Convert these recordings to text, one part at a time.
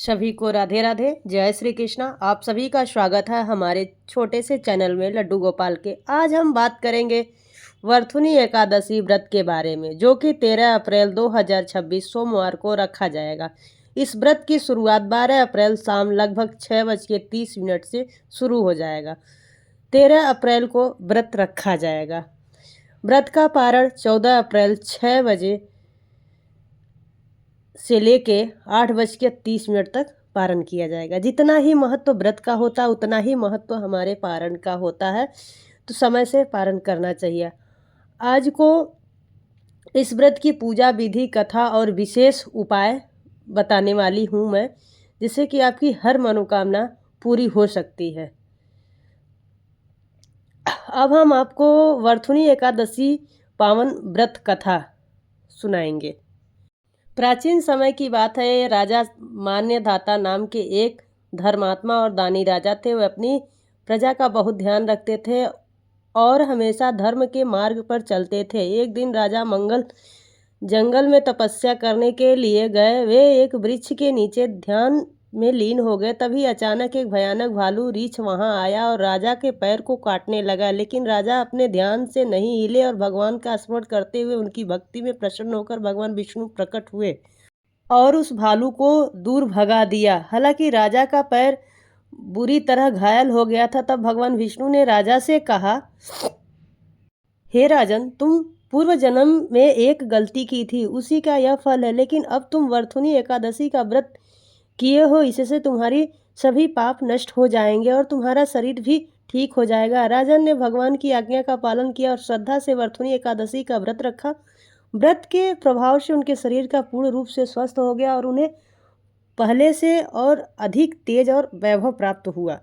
सभी को राधे राधे। जय श्री कृष्णा। आप सभी का स्वागत है हमारे छोटे से चैनल में लड्डू गोपाल के। आज हम बात करेंगे वरथुनी एकादशी व्रत के बारे में, जो कि 13 अप्रैल 2026 सोमवार को रखा जाएगा। इस व्रत की शुरुआत 12 अप्रैल शाम लगभग 6:30 से शुरू हो जाएगा। 13 अप्रैल को व्रत रखा जाएगा। व्रत का पारण 14 अप्रैल 6 बजे से लेके 8:30 तक पारण किया जाएगा। जितना ही महत्व व्रत का होता है उतना ही महत्व हमारे पारण का होता है, तो समय से पारण करना चाहिए। आज को इस व्रत की पूजा विधि, कथा और विशेष उपाय बताने वाली हूँ मैं, जिससे कि आपकी हर मनोकामना पूरी हो सकती है। अब हम आपको वरथुनी एकादशी पावन व्रत कथा सुनाएंगे। प्राचीन समय की बात है। राजा मान्यधाता नाम के एक धर्मात्मा और दानी राजा थे। वे अपनी प्रजा का बहुत ध्यान रखते थे और हमेशा धर्म के मार्ग पर चलते थे। एक दिन राजा मंगल जंगल में तपस्या करने के लिए गए। वे एक वृक्ष के नीचे ध्यान में लीन हो गए। तभी अचानक एक भयानक भालू रीछ वहां आया और राजा के पैर को काटने लगा, लेकिन राजा अपने ध्यान से नहीं हिले और भगवान का स्मरण करते हुए उनकी भक्ति में प्रसन्न होकर भगवान विष्णु प्रकट हुए और उस भालू को दूर भगा दिया। हालांकि राजा का पैर बुरी तरह घायल हो गया था। तब भगवान विष्णु ने राजा से कहा, हे राजन, तुम पूर्व जन्म में एक गलती की थी, उसी का यह फल है। लेकिन अब तुम वरथुनी एकादशी का व्रत किए हो, इससे तुम्हारी सभी पाप नष्ट हो जाएंगे और तुम्हारा शरीर भी ठीक हो जाएगा। राजन ने भगवान की आज्ञा का पालन किया और श्रद्धा से वरथुनी एकादशी का व्रत रखा। व्रत के प्रभाव से उनके शरीर का पूर्ण रूप से स्वस्थ हो गया और उन्हें पहले से और अधिक तेज और वैभव प्राप्त हुआ।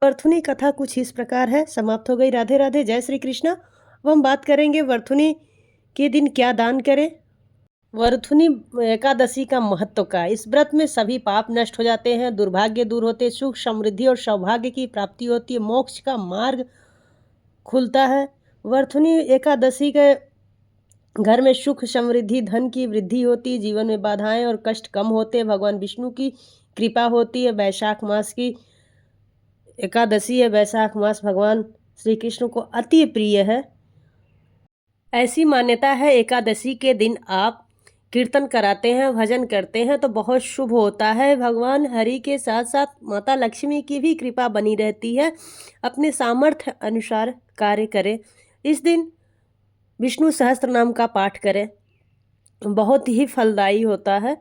वरथुनी कथा कुछ इस प्रकार है। समाप्त हो गई। राधे राधे। जय श्री कृष्णा। अब हम बात करेंगे वरथुनी के दिन क्या दान करें। वरथुनी एकादशी का महत्व का। इस व्रत में सभी पाप नष्ट हो जाते हैं, दुर्भाग्य दूर होते, सुख समृद्धि और सौभाग्य की प्राप्ति होती है, मोक्ष का मार्ग खुलता है। वरथुनी एकादशी के घर में सुख समृद्धि, धन की वृद्धि होती है, जीवन में बाधाएं और कष्ट कम होते हैं, भगवान विष्णु की कृपा होती है। वैशाख मास की एकादशी है। वैशाख मास भगवान श्री कृष्ण को अति प्रिय है। ऐसी मान्यता है एकादशी के दिन आप कीर्तन कराते हैं, भजन करते हैं तो बहुत शुभ होता है। भगवान हरि के साथ साथ माता लक्ष्मी की भी कृपा बनी रहती है। अपने सामर्थ्य अनुसार कार्य करें। इस दिन विष्णु सहस्त्र नाम का पाठ करें, बहुत ही फलदायी होता है,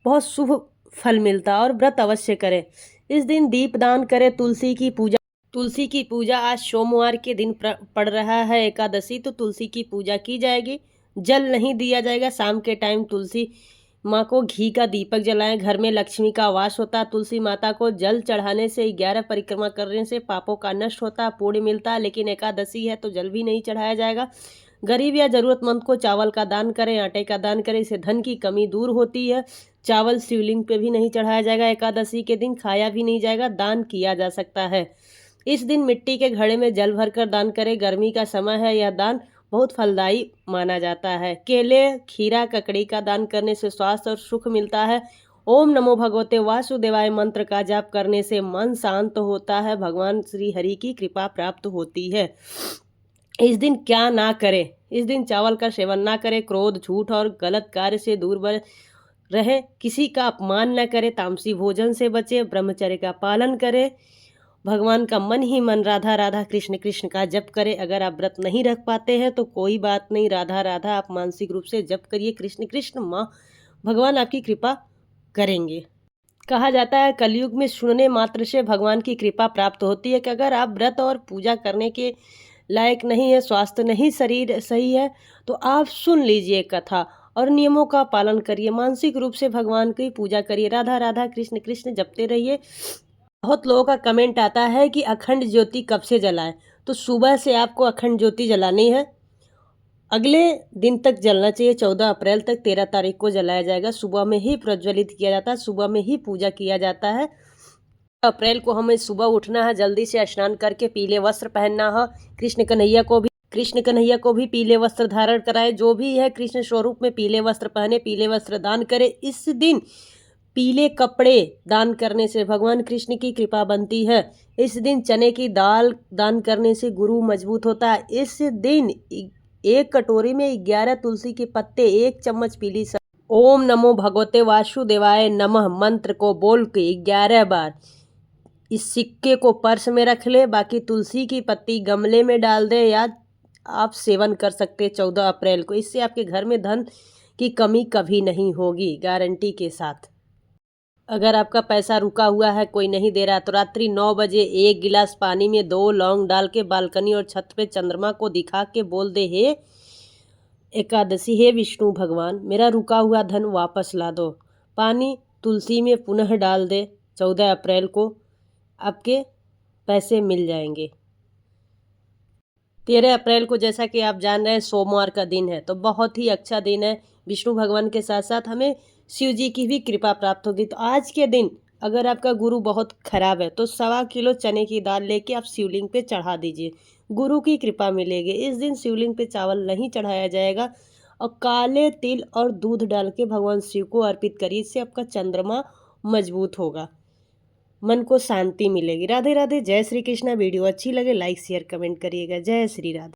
बहुत शुभ फल मिलता है। और व्रत अवश्य करें। इस दिन दीपदान करें। तुलसी की पूजा आज सोमवार के दिन पड़ रहा है एकादशी, तो तुलसी की पूजा की जाएगी। जल नहीं दिया जाएगा। शाम के टाइम तुलसी माँ को घी का दीपक जलाएं। घर में लक्ष्मी का वास होता है। तुलसी माता को जल चढ़ाने से 11 परिक्रमा करने से पापों का नष्ट होता है, पुण्य मिलता है। लेकिन एकादशी है तो जल भी नहीं चढ़ाया जाएगा। गरीब या जरूरतमंद को चावल का दान करें, आटे का दान करें, इससे धन की कमी दूर होती है। चावल शिवलिंग पे भी नहीं चढ़ाया जाएगा। एकादशी के दिन खाया भी नहीं जाएगा, दान किया जा सकता है। इस दिन मिट्टी के घड़े में जल भरकर दान करें। गर्मी का समय है, यह दान बहुत फलदायी माना जाता है। केले, खीरा, ककड़ी का दान करने से स्वास्थ्य और सुख मिलता है। ओम नमो भगवते वासुदेवाय मंत्र का जाप करने से मन शांत होता है, भगवान श्री हरि की कृपा प्राप्त होती है। इस दिन क्या ना करें। इस दिन चावल का सेवन ना करें। क्रोध, झूठ और गलत कार्य से दूर रहे। किसी का अपमान न करें। तामसी भोजन से बचे। ब्रह्मचर्य का पालन करें। भगवान का मन ही मन राधा राधा कृष्ण कृष्ण का जप करें। अगर आप व्रत नहीं रख पाते हैं तो कोई बात नहीं, राधा राधा आप मानसिक रूप से जप करिए। कृष्ण कृष्ण माँ, भगवान आपकी कृपा करेंगे। कहा जाता है कलयुग में सुनने मात्र से भगवान की कृपा प्राप्त होती है। कि अगर आप व्रत और पूजा करने के लायक नहीं है, स्वास्थ्य नहीं, शरीर सही है, तो आप सुन लीजिए कथा और नियमों का पालन करिए। मानसिक रूप से भगवान की पूजा करिए। राधा राधा कृष्ण कृष्ण जपते रहिए। बहुत लोगों का कमेंट आता है कि अखंड ज्योति कब से जलाएं। तो सुबह से आपको अखंड ज्योति जलानी है। अगले दिन तक जलना चाहिए। 14 अप्रैल तक, 13 तारीख को जलाया जाएगा। सुबह में ही प्रज्वलित किया जाता है, सुबह में ही पूजा किया जाता है। अप्रैल को हमें सुबह उठना है, जल्दी से स्नान करके पीले वस्त्र पहनना है। कृष्ण कन्हैया को भी पीले वस्त्र धारण कराए। जो भी है कृष्ण स्वरूप में पीले वस्त्र पहने, पीले वस्त्र दान करे। इस दिन पीले कपड़े दान करने से भगवान कृष्ण की कृपा बनती है। इस दिन चने की दाल दान करने से गुरु मजबूत होता है। इस दिन एक कटोरी में 11 तुलसी के पत्ते, 1 चम्मच पीली ओम नमो भगवते वासुदेवाय नमः मंत्र को बोल के 11 बार इस सिक्के को पर्स में रख ले। बाकी तुलसी की पत्ती गमले में डाल दे या आप सेवन कर सकते 14 अप्रैल को। इससे आपके घर में धन की कमी कभी नहीं होगी, गारंटी के साथ। अगर आपका पैसा रुका हुआ है, कोई नहीं दे रहा, तो रात्रि 9 बजे 1 गिलास पानी में 2 लौंग डाल के बालकनी और छत पे चंद्रमा को दिखा के बोल दे, हे एकादशी, हे विष्णु भगवान, मेरा रुका हुआ धन वापस ला दो। पानी तुलसी में पुनः डाल दे 14 अप्रैल को, आपके पैसे मिल जाएंगे। 13 अप्रैल को जैसा कि आप जान रहे हैं सोमवार का दिन है, तो बहुत ही अच्छा दिन है। विष्णु भगवान के साथ साथ हमें शिव जी की भी कृपा प्राप्त होगी। तो आज के दिन अगर आपका गुरु बहुत खराब है तो 1.25 किलो चने की दाल लेके आप शिवलिंग पे चढ़ा दीजिए, गुरु की कृपा मिलेगी। इस दिन शिवलिंग पे चावल नहीं चढ़ाया जाएगा और काले तिल और दूध डाल के भगवान शिव को अर्पित करिए। इससे आपका चंद्रमा मजबूत होगा, मन को शांति मिलेगी। राधे राधे, जय श्री कृष्णा। वीडियो अच्छी लगे लाइक शेयर कमेंट करिएगा। जय श्री राधे।